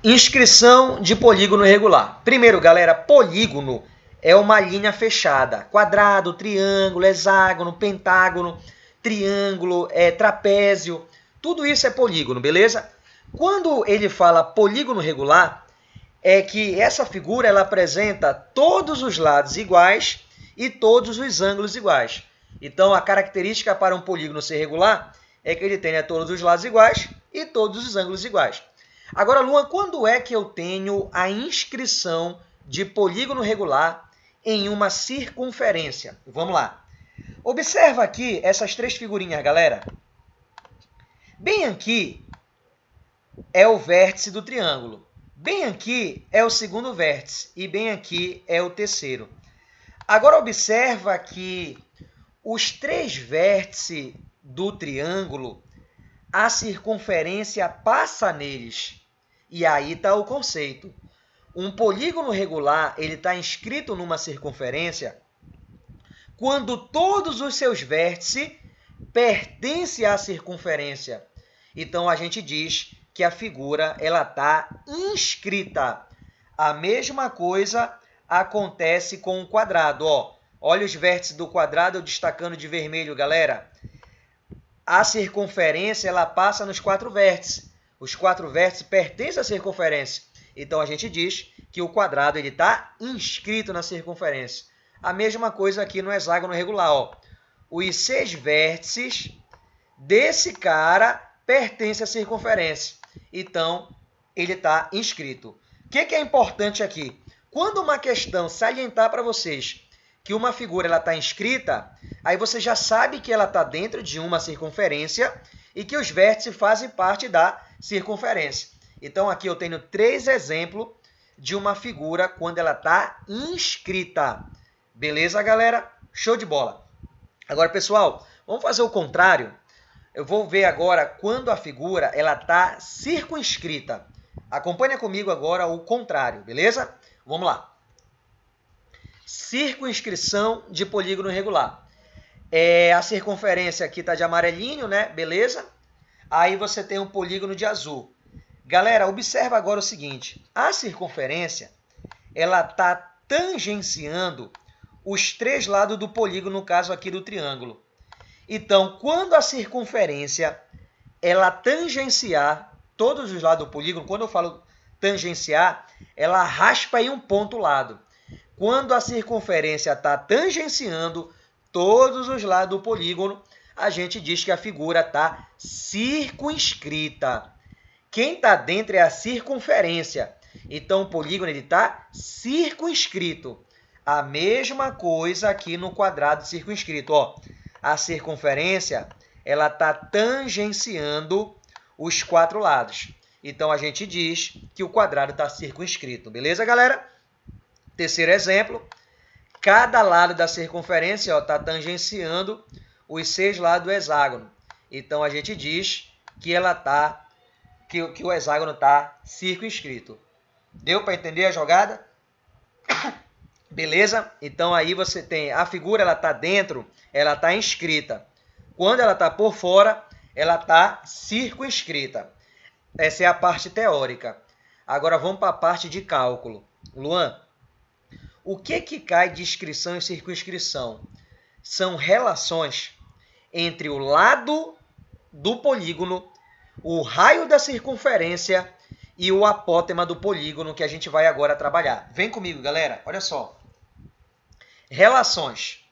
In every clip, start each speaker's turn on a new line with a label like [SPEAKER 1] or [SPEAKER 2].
[SPEAKER 1] Inscrição de polígono regular. Primeiro, galera, polígono é uma linha fechada. Quadrado, triângulo, hexágono, pentágono, triângulo, trapézio. Tudo isso é polígono, beleza? Quando ele fala polígono regular, é que essa figura ela apresenta todos os lados iguais e todos os ângulos iguais. Então, a característica para um polígono ser regular é que ele tenha todos os lados iguais e todos os ângulos iguais. Agora, Luan, quando é que eu tenho a inscrição de polígono regular em uma circunferência? Vamos lá. Observa aqui essas três figurinhas, galera. Bem aqui é o vértice do triângulo. Bem aqui é o segundo vértice e bem aqui é o terceiro. Agora, observa que os três vértices do triângulo, a circunferência passa neles. E aí está o conceito. Um polígono regular ele está inscrito numa circunferência quando todos os seus vértices pertencem à circunferência. Então, a gente diz que a figura está inscrita. A mesma coisa acontece com o quadrado. Olha os vértices do quadrado eu destacando de vermelho, galera. A circunferência ela passa nos quatro vértices. Os quatro vértices pertencem à circunferência. Então, a gente diz que o quadrado está inscrito na circunferência. A mesma coisa aqui no hexágono regular. Os 6 vértices desse cara pertencem à circunferência. Então, ele está inscrito. O que é importante aqui? Quando uma questão salientar para vocês que uma figura está inscrita, aí você já sabe que ela está dentro de uma circunferência e que os vértices fazem parte da circunferência. Então, aqui eu tenho 3 exemplos de uma figura quando ela está inscrita. Beleza, galera? Show de bola! Agora, pessoal, vamos fazer o contrário. Eu vou ver agora quando a figura está circunscrita. Acompanha comigo agora o contrário, beleza? Vamos lá. Circunscrição de polígono regular. A circunferência aqui está de amarelinho, né? Beleza? Aí você tem um polígono de azul. Galera, observa agora o seguinte. A circunferência ela está tangenciando os 3 lados do polígono, no caso aqui do triângulo. Então, quando a circunferência ela tangenciar todos os lados do polígono, quando eu falo tangenciar, ela raspa em um ponto o lado. Quando a circunferência está tangenciando todos os lados do polígono, a gente diz que a figura está circunscrita. Quem está dentro é a circunferência. Então, o polígono está circunscrito. A mesma coisa aqui no quadrado circunscrito. A circunferência está tangenciando os 4 lados. Então, a gente diz que o quadrado está circunscrito. Beleza, galera? Terceiro exemplo. Cada lado da circunferência está tangenciando os 6 lados do hexágono. Então, a gente diz que que o hexágono está circunscrito. Deu para entender a jogada? Beleza? Então, aí você tem a figura, ela está dentro, ela está inscrita. Quando ela está por fora, ela está circunscrita. Essa é a parte teórica. Agora, vamos para a parte de cálculo. Luan, o que cai de inscrição e circunscrição? São relações entre o lado do polígono, o raio da circunferência e o apótema do polígono que a gente vai agora trabalhar. Vem comigo, galera. Olha só. Relações.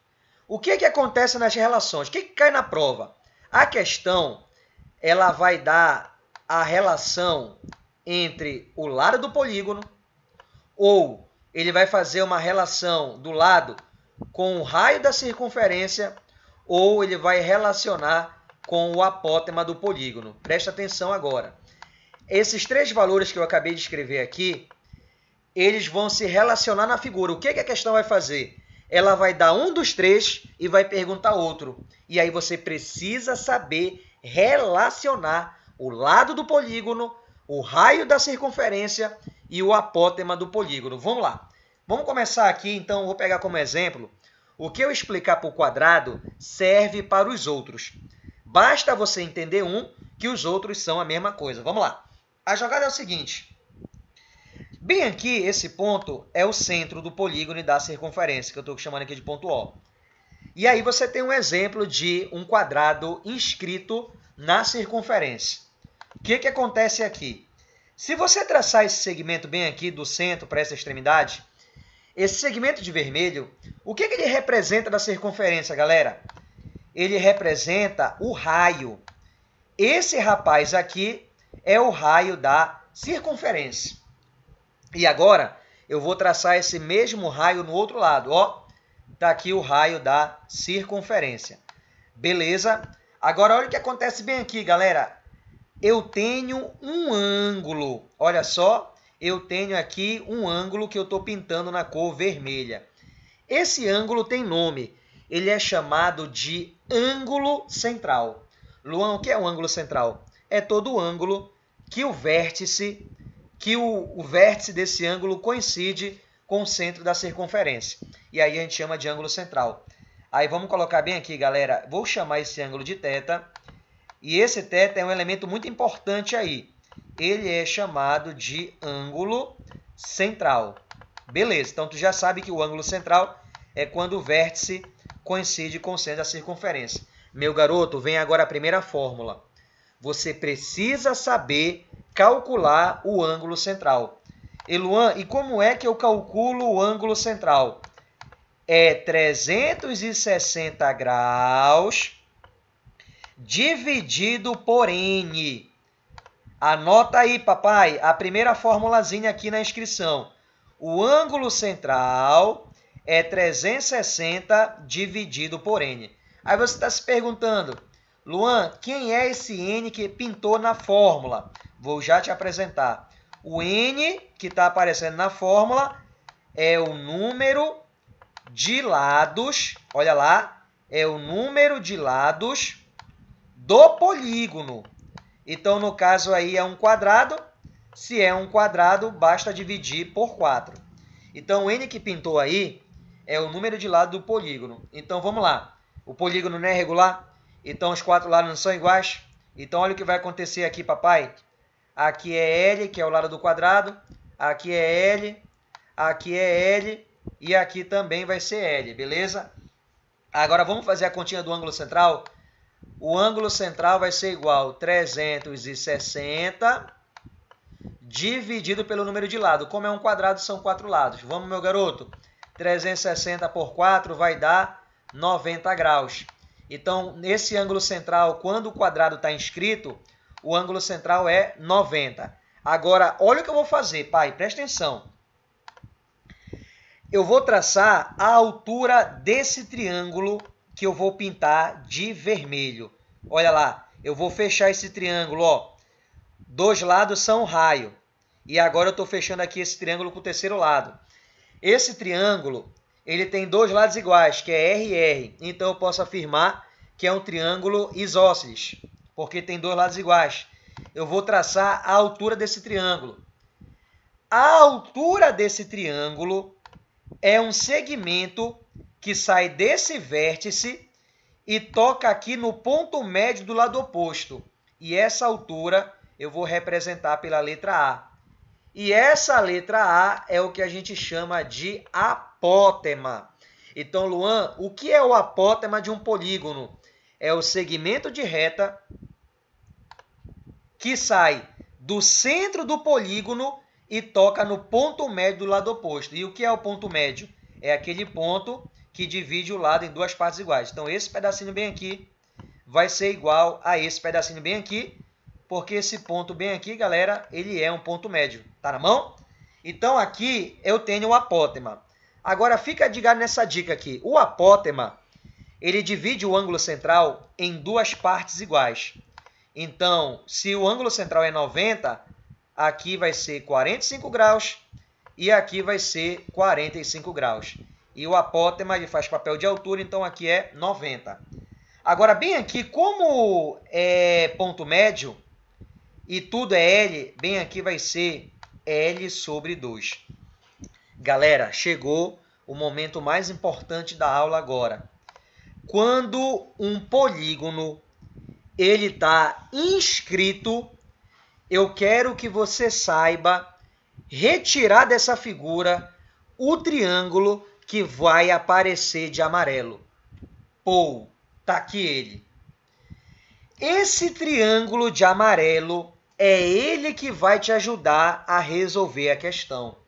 [SPEAKER 1] O que acontece nas relações? O que cai na prova? A questão ela vai dar a relação entre o lado do polígono ou ele vai fazer uma relação do lado com o raio da circunferência ou ele vai relacionar com o apótema do polígono. Presta atenção agora. Esses 3 valores que eu acabei de escrever aqui, eles vão se relacionar na figura. O que a questão vai fazer? Ela vai dar um dos 3 e vai perguntar outro. E aí você precisa saber relacionar o lado do polígono, o raio da circunferência e o apótema do polígono. Vamos lá. Vamos começar aqui, então, vou pegar como exemplo. O que eu explicar para o quadrado serve para os outros. Basta você entender um que os outros são a mesma coisa. Vamos lá. A jogada é o seguinte. Bem aqui, esse ponto é o centro do polígono e da circunferência, que eu estou chamando aqui de ponto O. E aí você tem um exemplo de um quadrado inscrito na circunferência. O que acontece aqui? Se você traçar esse segmento bem aqui do centro para essa extremidade, esse segmento de vermelho, o que ele representa da circunferência, galera? Ele representa o raio. Esse rapaz aqui é o raio da circunferência. E agora eu vou traçar esse mesmo raio no outro lado. Ó, está aqui o raio da circunferência. Beleza? Agora olha o que acontece bem aqui, galera. Eu tenho um ângulo. Olha só, eu tenho aqui um ângulo que eu estou pintando na cor vermelha. Esse ângulo tem nome. Ele é chamado de ângulo central. Luan, o que é um ângulo central? É todo o ângulo que o vértice desse ângulo coincide com o centro da circunferência. E aí a gente chama de ângulo central. Aí vamos colocar bem aqui, galera. Vou chamar esse ângulo de θ. E esse θ é um elemento muito importante aí. Ele é chamado de ângulo central. Beleza, então tu já sabe que o ângulo central é quando o vértice coincide com o centro da circunferência. Meu garoto, vem agora a primeira fórmula. Você precisa saber calcular o ângulo central. E Luan, e como é que eu calculo o ângulo central? É 360 graus dividido por n. Anota aí, papai, a primeira formulazinha aqui na inscrição. O ângulo central é 360 dividido por n. Aí você está se perguntando, Luan, quem é esse n que pintou na fórmula? Vou já te apresentar. O n que está aparecendo na fórmula é o número de lados, olha lá, é o número de lados do polígono. Então, no caso aí é um quadrado. Se é um quadrado, basta dividir por 4. Então, o n que pintou aí é o número de lados do polígono. Então, vamos lá. O polígono não é regular? Então, os 4 lados não são iguais? Então, olha o que vai acontecer aqui, papai. Aqui é L, que é o lado do quadrado. Aqui é L. Aqui é L. E aqui também vai ser L, beleza? Agora, vamos fazer a continha do ângulo central? O ângulo central vai ser igual a 360 dividido pelo número de lado. Como é um quadrado, são 4 lados. Vamos, meu garoto? 360 por 4 vai dar 90 graus. Então, nesse ângulo central, quando o quadrado está inscrito, o ângulo central é 90. Agora, olha o que eu vou fazer, pai, presta atenção. Eu vou traçar a altura desse triângulo que eu vou pintar de vermelho. Olha lá, eu vou fechar esse triângulo, ó. Dois lados são raio. E agora eu estou fechando aqui esse triângulo com o terceiro lado. Esse triângulo, ele tem dois lados iguais, que é R e R. Então, eu posso afirmar que é um triângulo isósceles, porque tem dois lados iguais. Eu vou traçar a altura desse triângulo. A altura desse triângulo é um segmento que sai desse vértice e toca aqui no ponto médio do lado oposto. E essa altura eu vou representar pela letra A. E essa letra A é o que a gente chama de apótema. Então, Luan, o que é o apótema de um polígono? É o segmento de reta que sai do centro do polígono e toca no ponto médio do lado oposto. E o que é o ponto médio? É aquele ponto que divide o lado em duas partes iguais. Então, esse pedacinho bem aqui vai ser igual a esse pedacinho bem aqui, porque esse ponto bem aqui, galera, ele é um ponto médio. Tá na mão? Então, aqui eu tenho o apótema. Agora, fica ligado nessa dica aqui. O apótema, ele divide o ângulo central em duas partes iguais. Então, se o ângulo central é 90, aqui vai ser 45 graus e aqui vai ser 45 graus. E o apótema ele faz papel de altura, então aqui é 90. Agora, bem aqui, como é ponto médio e tudo é L, bem aqui vai ser L sobre 2. Galera, chegou o momento mais importante da aula agora. Quando um polígono ele está inscrito, eu quero que você saiba retirar dessa figura o triângulo que vai aparecer de amarelo. Pô, tá aqui ele. Esse triângulo de amarelo é ele que vai te ajudar a resolver a questão.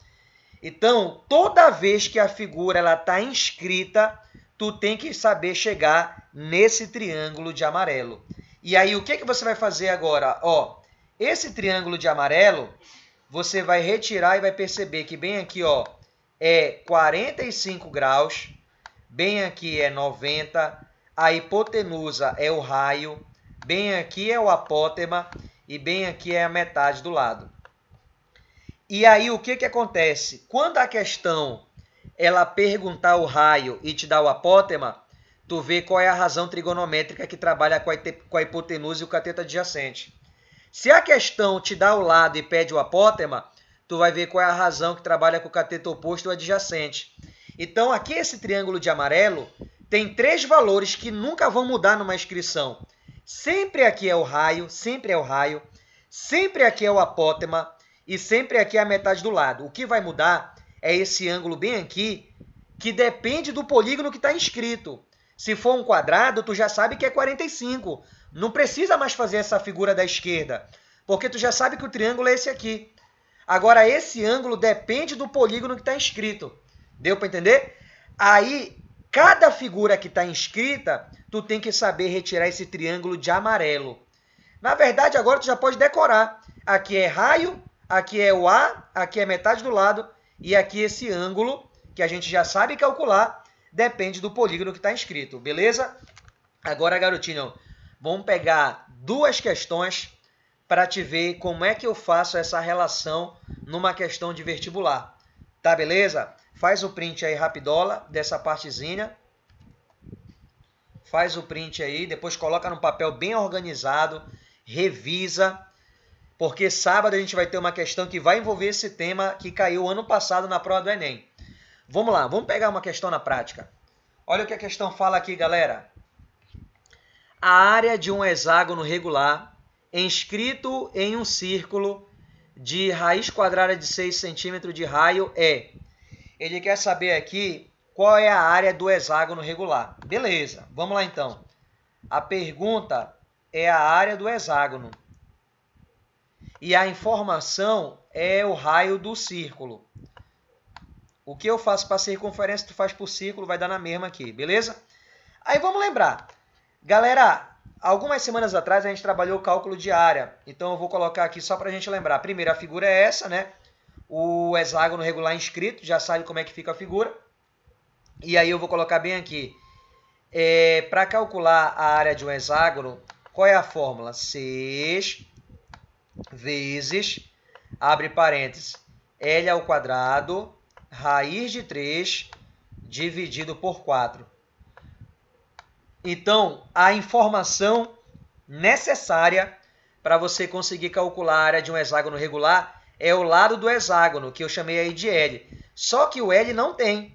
[SPEAKER 1] Então, toda vez que a figura está inscrita, tu tem que saber chegar nesse triângulo de amarelo. E aí, o que você vai fazer agora? Ó, esse triângulo de amarelo, você vai retirar e vai perceber que bem aqui ó, é 45 graus, bem aqui é 90, a hipotenusa é o raio, bem aqui é o apótema e bem aqui é a metade do lado. E aí o que acontece? Quando a questão ela perguntar o raio e te dá o apótema, tu vê qual é a razão trigonométrica que trabalha com a hipotenusa e o cateto adjacente. Se a questão te dá o lado e pede o apótema, tu vai ver qual é a razão que trabalha com o cateto oposto e o adjacente. Então aqui esse triângulo de amarelo tem 3 valores que nunca vão mudar numa inscrição. Sempre aqui é o raio, sempre é o raio, sempre aqui é o apótema e sempre aqui é a metade do lado. O que vai mudar é esse ângulo bem aqui, que depende do polígono que está inscrito. Se for um quadrado, tu já sabe que é 45. Não precisa mais fazer essa figura da esquerda, porque tu já sabe que o triângulo é esse aqui. Agora, esse ângulo depende do polígono que está inscrito. Deu para entender? Aí, cada figura que está inscrita, tu tem que saber retirar esse triângulo de amarelo. Na verdade, agora tu já pode decorar. Aqui é raio, aqui é o A, aqui é metade do lado, e aqui esse ângulo, que a gente já sabe calcular, depende do polígono que está inscrito, beleza? Agora, garotinho, vamos pegar 2 questões para te ver como é que eu faço essa relação numa questão de vestibular. Tá, beleza? Faz o print aí rapidola dessa partezinha. Faz o print aí, depois coloca no papel bem organizado, revisa, porque sábado a gente vai ter uma questão que vai envolver esse tema que caiu ano passado na prova do Enem. Vamos lá, vamos pegar uma questão na prática. Olha o que a questão fala aqui, galera. A área de um hexágono regular inscrito em um círculo de raiz quadrada de 6 centímetros de raio é... Ele quer saber aqui qual é a área do hexágono regular. Beleza, vamos lá então. A pergunta é a área do hexágono. E a informação é o raio do círculo. O que eu faço para circunferência, tu faz por círculo, vai dar na mesma aqui, beleza? Aí vamos lembrar. Galera, algumas semanas atrás a gente trabalhou o cálculo de área. Então eu vou colocar aqui só para a gente lembrar. Primeiro, a figura é essa, né? O hexágono regular inscrito, já sabe como é que fica a figura. E aí eu vou colocar bem aqui. Para calcular a área de um hexágono, qual é a fórmula? 6 vezes, abre parênteses, L ao quadrado, raiz de 3, dividido por 4. Então, a informação necessária para você conseguir calcular a área de um hexágono regular é o lado do hexágono, que eu chamei aí de L. Só que o L não tem.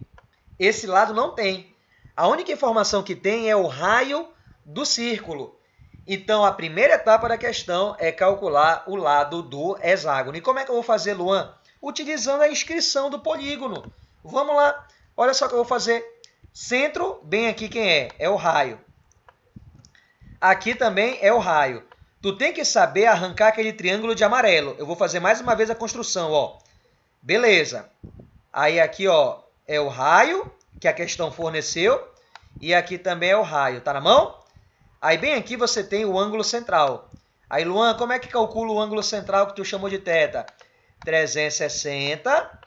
[SPEAKER 1] Esse lado não tem. A única informação que tem é o raio do círculo. Então, a primeira etapa da questão é calcular o lado do hexágono. E como é que eu vou fazer, Luan? Utilizando a inscrição do polígono. Vamos lá. Olha só o que eu vou fazer. Centro, bem aqui quem é? É o raio. Aqui também é o raio. Tu tem que saber arrancar aquele triângulo de amarelo. Eu vou fazer mais uma vez a construção, ó. Beleza. Aí aqui, ó, é o raio que a questão forneceu. E aqui também é o raio. Tá na mão? Aí bem aqui você tem o ângulo central. Aí, Luan, como é que calcula o ângulo central que tu chamou de θ? 360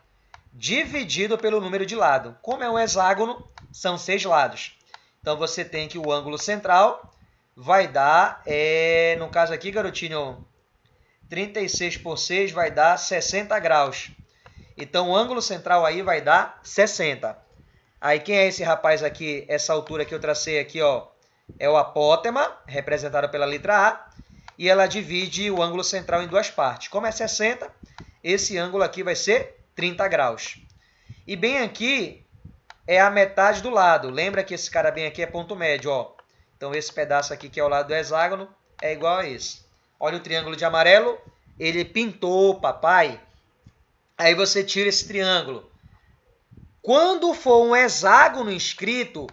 [SPEAKER 1] dividido pelo número de lado. Como é um hexágono, são 6 lados. Então, você tem que o ângulo central vai dar, no caso aqui, garotinho, 36 por 6 vai dar 60 graus. Então, o ângulo central aí vai dar 60. Aí, quem é esse rapaz aqui, essa altura que eu tracei aqui, ó, é o apótema, representado pela letra A, e ela divide o ângulo central em 2 partes. Como é 60, esse ângulo aqui vai ser 30 graus. E bem aqui é a metade do lado. Lembra que esse cara bem aqui é ponto médio, ó. Então, esse pedaço aqui, que é o lado do hexágono, é igual a esse. Olha o triângulo de amarelo. Ele pintou, papai, Aí você tira esse triângulo. Quando for um hexágono inscrito,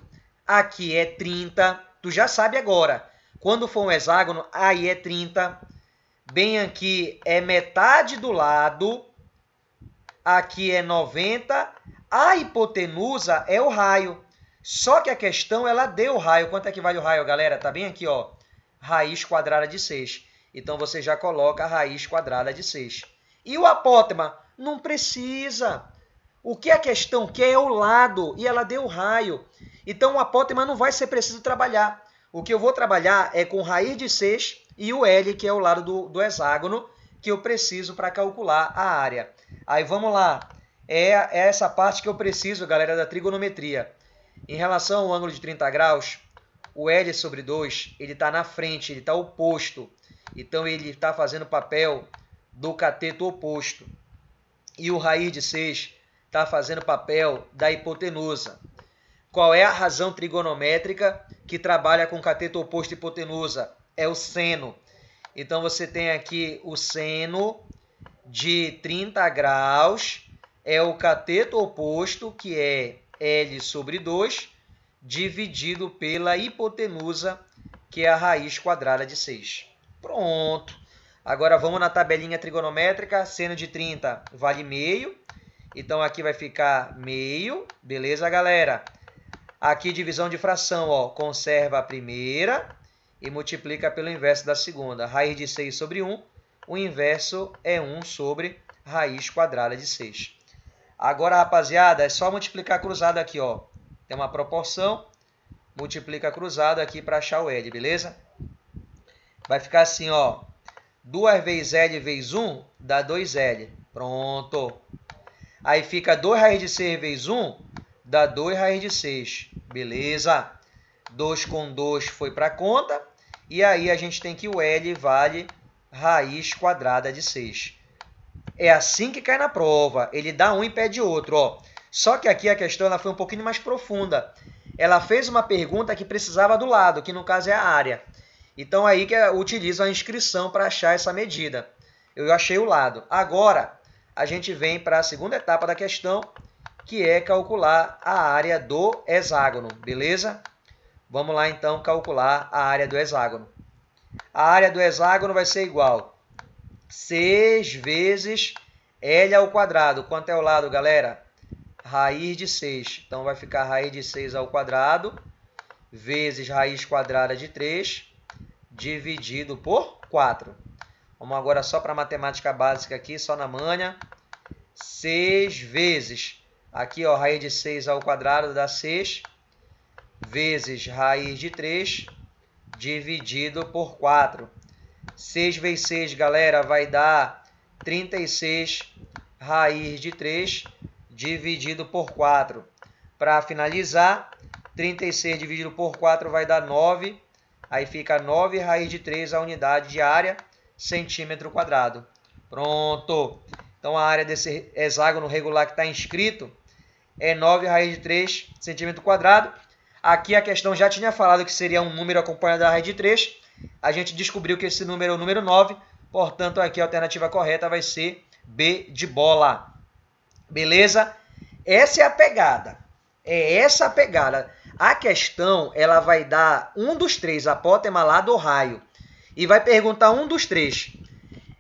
[SPEAKER 1] aqui é 30. Tu já sabe agora. Quando for um hexágono, aí é 30. Bem aqui é metade do lado. Aqui é 90. A hipotenusa é o raio. Só que a questão, ela deu o raio. Quanto é que vale o raio, galera? Tá bem aqui, ó. Raiz quadrada de 6. Então, você já coloca a raiz quadrada de 6. E o apótema? Não precisa. O que a questão quer é o lado. E ela deu o raio. Então, o apótema não vai ser preciso trabalhar. O que eu vou trabalhar é com raiz de 6 e o L, que é o lado do hexágono, que eu preciso para calcular a área. Aí, vamos lá. É essa parte que eu preciso, galera, da trigonometria. Em relação ao ângulo de 30 graus, o L sobre 2 ele está na frente, ele está oposto. Então, ele está fazendo o papel do cateto oposto. E o raiz de 6 está fazendo o papel da hipotenusa. Qual é a razão trigonométrica que trabalha com cateto oposto e hipotenusa? É o seno. Então, você tem aqui o seno de 30 graus, é o cateto oposto, que é L sobre 2, dividido pela hipotenusa, que é a raiz quadrada de 6. Pronto. Agora, vamos na tabelinha trigonométrica. Seno de 30 vale meio. Então, aqui vai ficar meio. Beleza, galera? Aqui, divisão de fração, ó, conserva a primeira e multiplica pelo inverso da segunda. Raiz de 6 sobre 1. O inverso é 1 sobre raiz quadrada de 6. Agora, rapaziada, é só multiplicar cruzado aqui, ó. Tem uma proporção, multiplica cruzado aqui para achar o L, beleza? Vai ficar assim, ó. 2 vezes L vezes 1 dá 2L. Pronto. Aí fica 2 raiz de 6 vezes 1 dá 2 raiz de 6. Beleza? 2 com 2 foi para a conta. E aí a gente tem que o L vale raiz quadrada de 6. É assim que cai na prova. Ele dá um e pede outro, ó. Só que aqui a questão ela foi um pouquinho mais profunda. Ela fez uma pergunta que precisava do lado, que no caso é a área. Então, aí que utiliza a inscrição para achar essa medida. Eu achei o lado. Agora, a gente vem para a segunda etapa da questão, que é calcular a área do hexágono, beleza? Vamos lá, então, calcular a área do hexágono. A área do hexágono vai ser igual 6 vezes L ao quadrado. Quanto é o lado, galera? Raiz de 6. Então, vai ficar raiz de 6 ao quadrado vezes raiz quadrada de 3 dividido por 4. Vamos agora só para a matemática básica aqui, só na manha. 6 vezes, aqui ó, raiz de 6 ao quadrado dá 6, vezes raiz de 3 dividido por 4. 6 vezes 6, galera, vai dar 36 raiz de 3 dividido por 4. Para finalizar, 36 dividido por 4 vai dar 9. Aí fica 9 raiz de 3 a unidade de área, centímetro quadrado. Pronto. Então, a área desse hexágono regular que está inscrito é 9 raiz de 3 centímetro quadrado. Aqui a questão já tinha falado que seria um número acompanhado da raiz de 3. A gente descobriu que esse número é o número 9. Portanto, aqui a alternativa correta vai ser B de bola. Beleza? Essa é a pegada. É essa a pegada. A questão, ela vai dar um dos três, apótema, lado ou raio. E vai perguntar um dos três.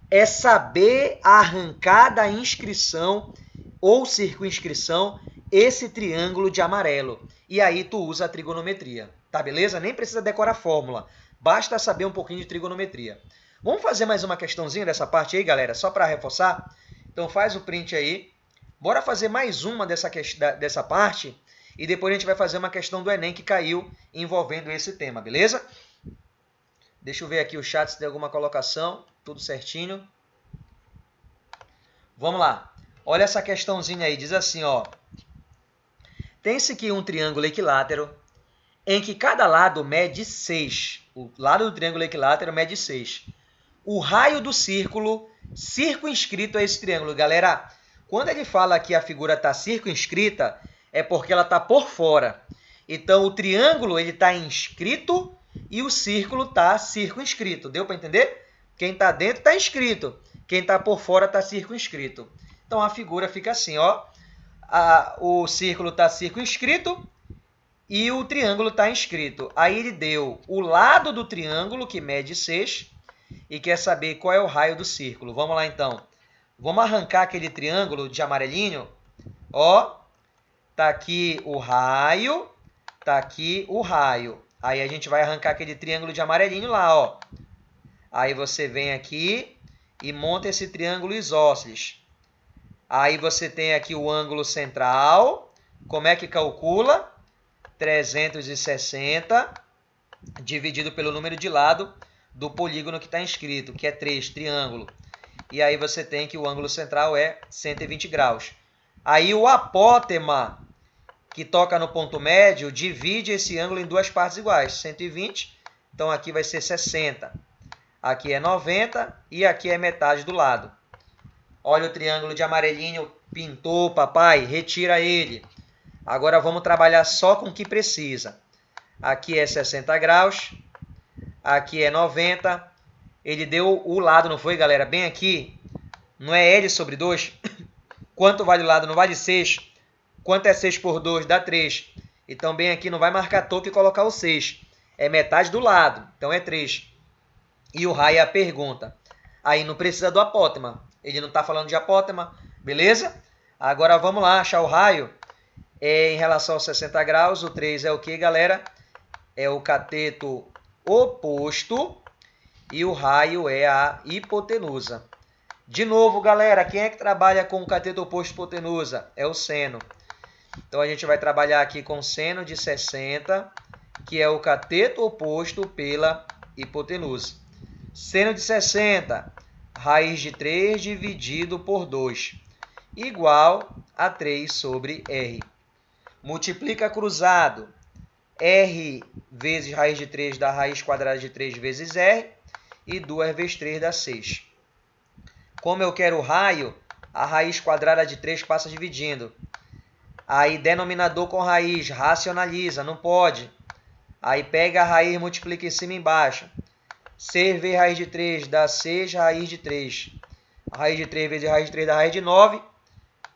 [SPEAKER 1] É saber arrancar da inscrição ou circunscrição esse triângulo de amarelo. E aí tu usa a trigonometria. Tá, beleza? Nem precisa decorar a fórmula. Basta saber um pouquinho de trigonometria. Vamos fazer mais uma questãozinha dessa parte aí, galera? Só para reforçar. Então faz o print aí. Bora fazer mais uma dessa parte. E depois a gente vai fazer uma questão do Enem que caiu envolvendo esse tema, beleza? Deixa eu ver aqui o chat se tem alguma colocação. Tudo certinho. Vamos lá. Olha essa questãozinha aí. Diz assim, ó. Tem-se que um triângulo equilátero em que cada lado mede 6. O lado do triângulo equilátero mede 6. O raio do círculo circunscrito a esse triângulo. Galera, quando ele fala que a figura está circunscrita, é porque ela está por fora. Então, o triângulo está inscrito e o círculo está circunscrito. Deu para entender? Quem está dentro está inscrito. Quem está por fora está circunscrito. Então a figura fica assim, ó. O círculo está circunscrito e o triângulo está inscrito. Aí ele deu o lado do triângulo, que mede 6, e quer saber qual é o raio do círculo. Vamos lá, então. Vamos arrancar aquele triângulo de amarelinho. Ó, tá aqui o raio, tá aqui o raio. Aí a gente vai arrancar aquele triângulo de amarelinho lá, ó. Aí você vem aqui e monta esse triângulo isósceles. Aí você tem aqui o ângulo central. Como é que calcula? 360 dividido pelo número de lado do polígono que está inscrito, que é 3, triângulo. E aí você tem que o ângulo central é 120 graus. Aí o apótema, que toca no ponto médio, divide esse ângulo em duas partes iguais, 120. Então aqui vai ser 60. Aqui é 90 e aqui é metade do lado. Olha o triângulo de amarelinho, pintou, papai, retira ele. Agora vamos trabalhar só com o que precisa. Aqui é 60 graus, aqui é 90. Ele deu o lado, não foi, galera? Bem aqui, não é L sobre 2? Quanto vale o lado? Não vale 6. Quanto é 6 por 2? Dá 3. Então, bem aqui, não vai marcar topo e colocar o 6. É metade do lado, então é 3. E o raio é a pergunta. Aí não precisa do apótema. Ele não está falando de apótema, beleza? Agora vamos lá, achar o raio. Em relação aos 60 graus, o 3 é o que, galera? É o cateto oposto e o raio é a hipotenusa. De novo, galera, quem é que trabalha com o cateto oposto e hipotenusa? É o seno. Então a gente vai trabalhar aqui com seno de 60, que é o cateto oposto pela hipotenusa. Seno de 60, raiz de 3 dividido por 2, igual a 3 sobre R. Multiplica cruzado. R vezes raiz de 3 dá raiz quadrada de 3 vezes R. E 2 vezes 3 dá 6. Como eu quero o raio, a raiz quadrada de 3 passa dividindo. Aí denominador com raiz, racionaliza, não pode. Aí pega a raiz e multiplica em cima e embaixo. 6 vezes raiz de 3 dá 6 raiz de 3. A raiz de 3 vezes raiz de 3 dá raiz de 9,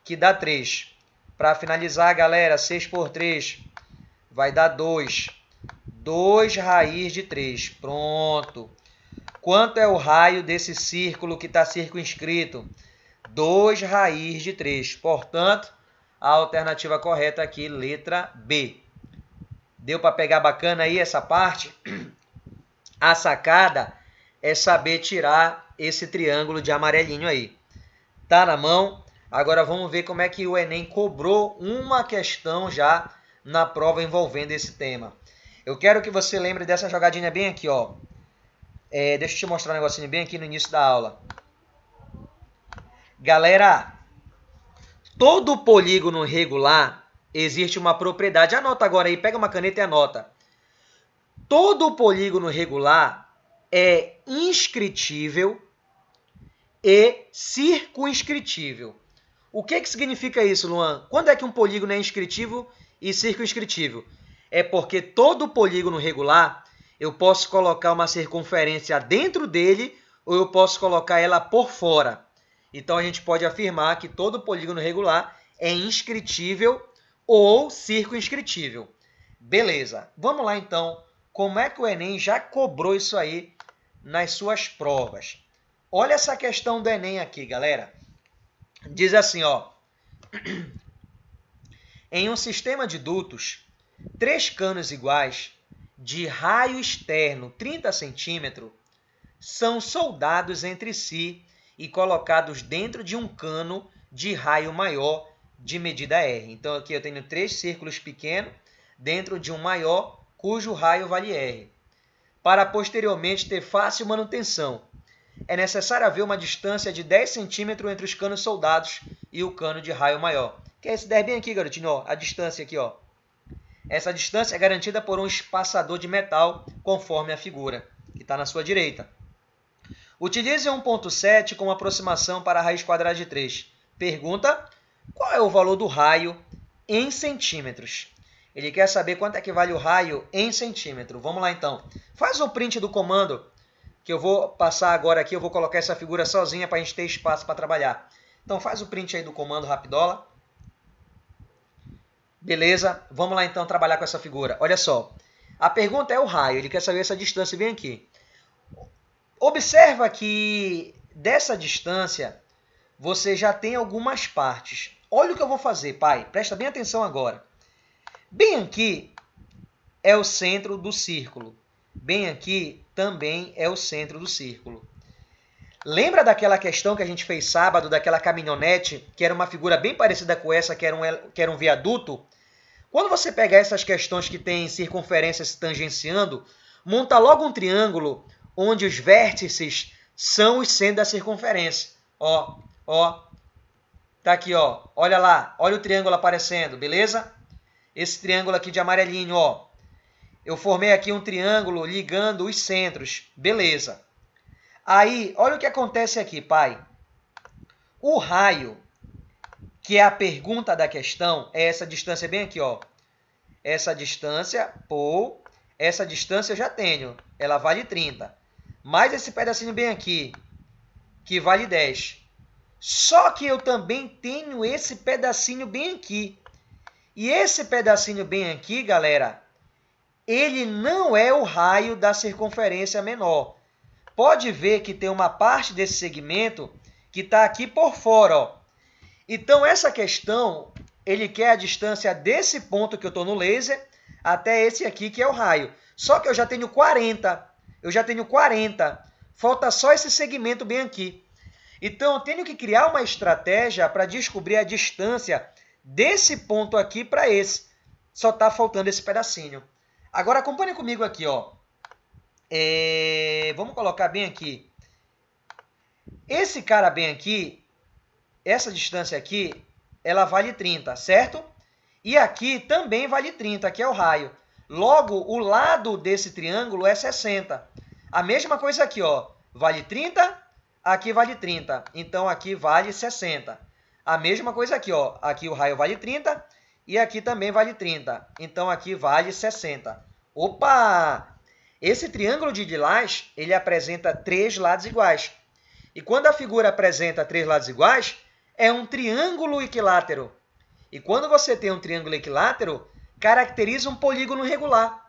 [SPEAKER 1] que dá 3. Para finalizar, galera, 6 por 3 vai dar 2. 2 raiz de 3. Pronto. Quanto é o raio desse círculo que está circunscrito? 2 raiz de 3. Portanto, a alternativa correta aqui, letra B. Deu para pegar bacana aí essa parte? A sacada é saber tirar esse triângulo de amarelinho aí. Tá na mão? Agora vamos ver como é que o Enem cobrou uma questão já na prova envolvendo esse tema. Eu quero que você lembre dessa jogadinha bem aqui, ó. Deixa eu te mostrar um negocinho bem aqui no início da aula. Galera, todo polígono regular existe uma propriedade. Anota agora aí, pega uma caneta e anota. Todo polígono regular é inscritível e circunscritível. O que significa isso, Luan? Quando é que um polígono é inscritível e circunscritível? É porque todo polígono regular eu posso colocar uma circunferência dentro dele ou eu posso colocar ela por fora. Então a gente pode afirmar que todo polígono regular é inscritível ou circunscritível. Beleza, vamos lá então. Como é que o Enem já cobrou isso aí nas suas provas? Olha essa questão do Enem aqui, galera. Diz assim, ó. Em um sistema de dutos, 3 canos iguais de raio externo 30 cm são soldados entre si e colocados dentro de um cano de raio maior de medida R. Então aqui eu tenho 3 círculos pequenos dentro de um maior cujo raio vale R. Para posteriormente ter fácil manutenção, é necessário haver uma distância de 10 cm entre os canos soldados e o cano de raio maior. Que é esse 10 bem aqui, garotinho, ó, a distância aqui, ó. Essa distância é garantida por um espaçador de metal, conforme a figura, que está na sua direita. Utilize 1.7 como aproximação para a raiz quadrada de 3. Pergunta, qual é o valor do raio em centímetros? Ele quer saber quanto é que vale o raio em centímetro. Vamos lá, então. Faz o print do comando, que eu vou passar agora aqui. Eu vou colocar essa figura sozinha para a gente ter espaço para trabalhar. Então faz o print aí do comando rapidola. Beleza, vamos lá então trabalhar com essa figura. Olha só, a pergunta é o raio, ele quer saber essa distância bem aqui. Observa que dessa distância você já tem algumas partes. Olha o que eu vou fazer, pai, presta bem atenção agora. Bem aqui é o centro do círculo. Bem aqui também é o centro do círculo. Lembra daquela questão que a gente fez sábado, daquela caminhonete, que era uma figura bem parecida com essa, que era um viaduto? Quando você pegar essas questões que têm circunferências se tangenciando, monta logo um triângulo onde os vértices são os centros da circunferência. Ó, tá aqui, ó. Olha lá, olha o triângulo aparecendo, beleza? Esse triângulo aqui de amarelinho, ó. Eu formei aqui um triângulo ligando os centros, beleza. Aí, olha o que acontece aqui, pai. O raio, que é a pergunta da questão, é essa distância bem aqui, ó. Essa distância, essa distância eu já tenho, ela vale 30. Mais esse pedacinho bem aqui, que vale 10. Só que eu também tenho esse pedacinho bem aqui. E esse pedacinho bem aqui, galera, ele não é o raio da circunferência menor. Pode ver que tem uma parte desse segmento que está aqui por fora, ó. Então, essa questão, ele quer a distância desse ponto que eu estou no laser até esse aqui, que é o raio. Só que eu já tenho 40. Falta só esse segmento bem aqui. Então, eu tenho que criar uma estratégia para descobrir a distância desse ponto aqui para esse. Só está faltando esse pedacinho. Agora, acompanhe comigo aqui, ó. Vamos colocar bem aqui. Esse cara bem aqui, essa distância aqui, ela vale 30, certo? E aqui também vale 30, que é o raio. Logo, o lado desse triângulo é 60. A mesma coisa aqui, ó. Vale 30, aqui vale 30. Então, aqui vale 60. A mesma coisa aqui, ó. Aqui o raio vale 30 e aqui também vale 30. Então, aqui vale 60. Opa! Esse triângulo de Lilás, ele apresenta 3 lados iguais. E quando a figura apresenta 3 lados iguais, é um triângulo equilátero. E quando você tem um triângulo equilátero, caracteriza um polígono regular.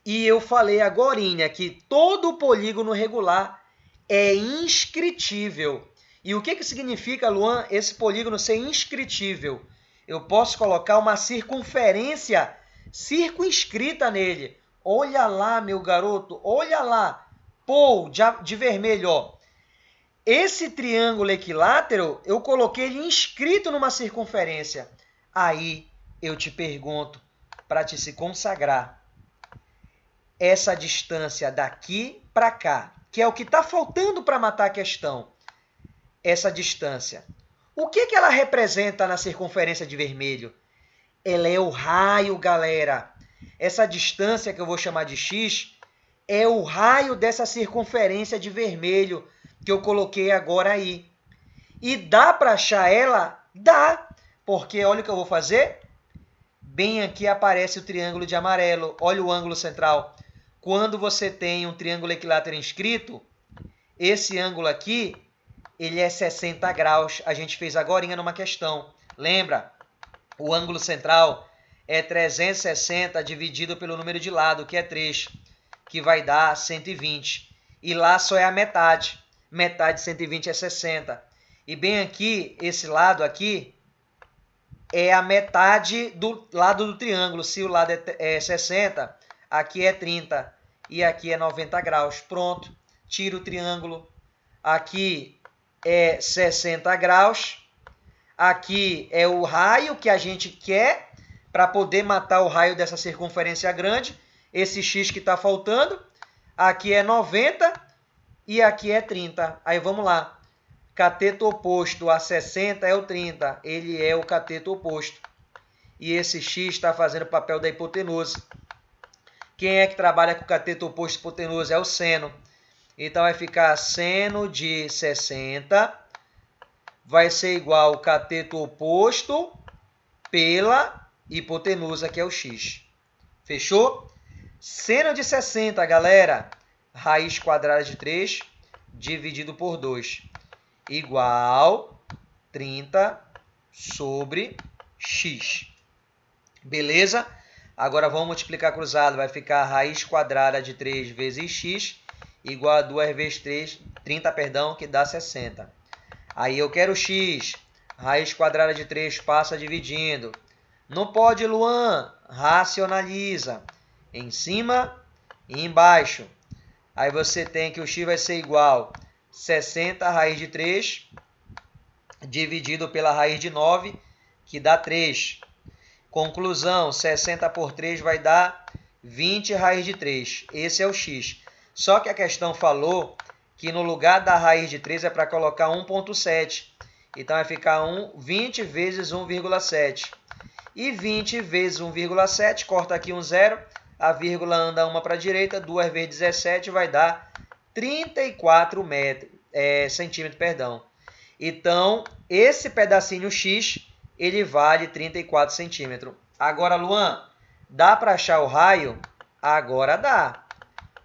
[SPEAKER 1] E eu falei agorinha que todo polígono regular é inscritível. E o que significa, Luan, esse polígono ser inscritível? Eu posso colocar uma circunferência circunscrita nele. Olha lá, meu garoto, olha lá. Pô, de vermelho, ó. Esse triângulo equilátero, eu coloquei ele inscrito numa circunferência. Aí eu te pergunto, para te se consagrar, essa distância daqui para cá, que é o que está faltando para matar a questão, essa distância, o que ela representa na circunferência de vermelho? Ela é o raio, galera. Essa distância que eu vou chamar de x é o raio dessa circunferência de vermelho que eu coloquei agora aí. E dá para achar ela? Dá, porque olha o que eu vou fazer. Bem aqui aparece o triângulo de amarelo. Olha o ângulo central. Quando você tem um triângulo equilátero inscrito, esse ângulo aqui, ele é 60 graus. A gente fez agorinha numa questão. Lembra? O ângulo central é 360 dividido pelo número de lado, que é 3, que vai dar 120. E lá só é a metade. Metade de 120 é 60. E bem aqui, esse lado aqui, é a metade do lado do triângulo. Se o lado é 60, aqui é 30 e aqui é 90 graus. Pronto, tira o triângulo. Aqui é 60 graus. Aqui é o raio que a gente quer para poder matar o raio dessa circunferência grande. Esse x que está faltando. Aqui é 90 e aqui é 30. Aí vamos lá. Cateto oposto a 60 é o 30. Ele é o cateto oposto. E esse x está fazendo o papel da hipotenusa. Quem é que trabalha com cateto oposto e hipotenusa? É o seno. Então, vai ficar seno de 60 vai ser igual ao cateto oposto pela hipotenusa, que é o x. Fechou? Seno de 60, galera. Raiz quadrada de 3 dividido por 2. Igual 30 sobre x. Beleza? Agora vamos multiplicar cruzado. Vai ficar a raiz quadrada de 3 vezes x igual a 2 vezes 3, 30, perdão, que dá 60. Aí eu quero x. Raiz quadrada de 3 passa dividindo. Não pode, Luan. Racionaliza. Em cima e embaixo. Aí você tem que o x vai ser igual a 60 raiz de 3 dividido pela raiz de 9, que dá 3. Conclusão, 60 por 3 vai dar 20 raiz de 3. Esse é o x. Só que a questão falou que no lugar da raiz de 3 é para colocar 1,7. Então vai ficar 20 vezes 1,7. E 20 vezes 1,7, corta aqui um zero, a vírgula anda uma para a direita, 2 vezes 17 vai dar 34 centímetros. Perdão. Então, esse pedacinho x, ele vale 34 centímetros. Agora, Luan, dá para achar o raio? Agora dá.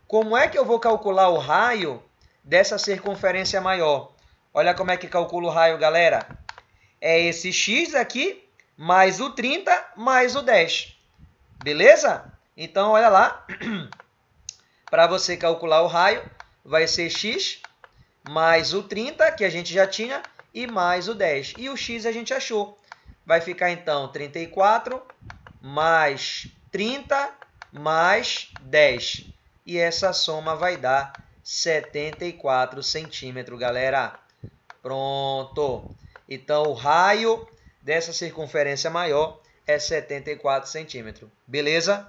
[SPEAKER 1] Como é que eu vou calcular o raio dessa circunferência maior? Olha como é que calcula o raio, galera. É esse x aqui, mais o 30, mais o 10. Beleza? Então, olha lá. Para você calcular o raio, vai ser x mais o 30, que a gente já tinha, e mais o 10. E o x a gente achou. Vai ficar, então, 34 mais 30 mais 10. E essa soma vai dar 74 centímetros, galera. Pronto. Então, o raio dessa circunferência maior é 74 centímetros. Beleza?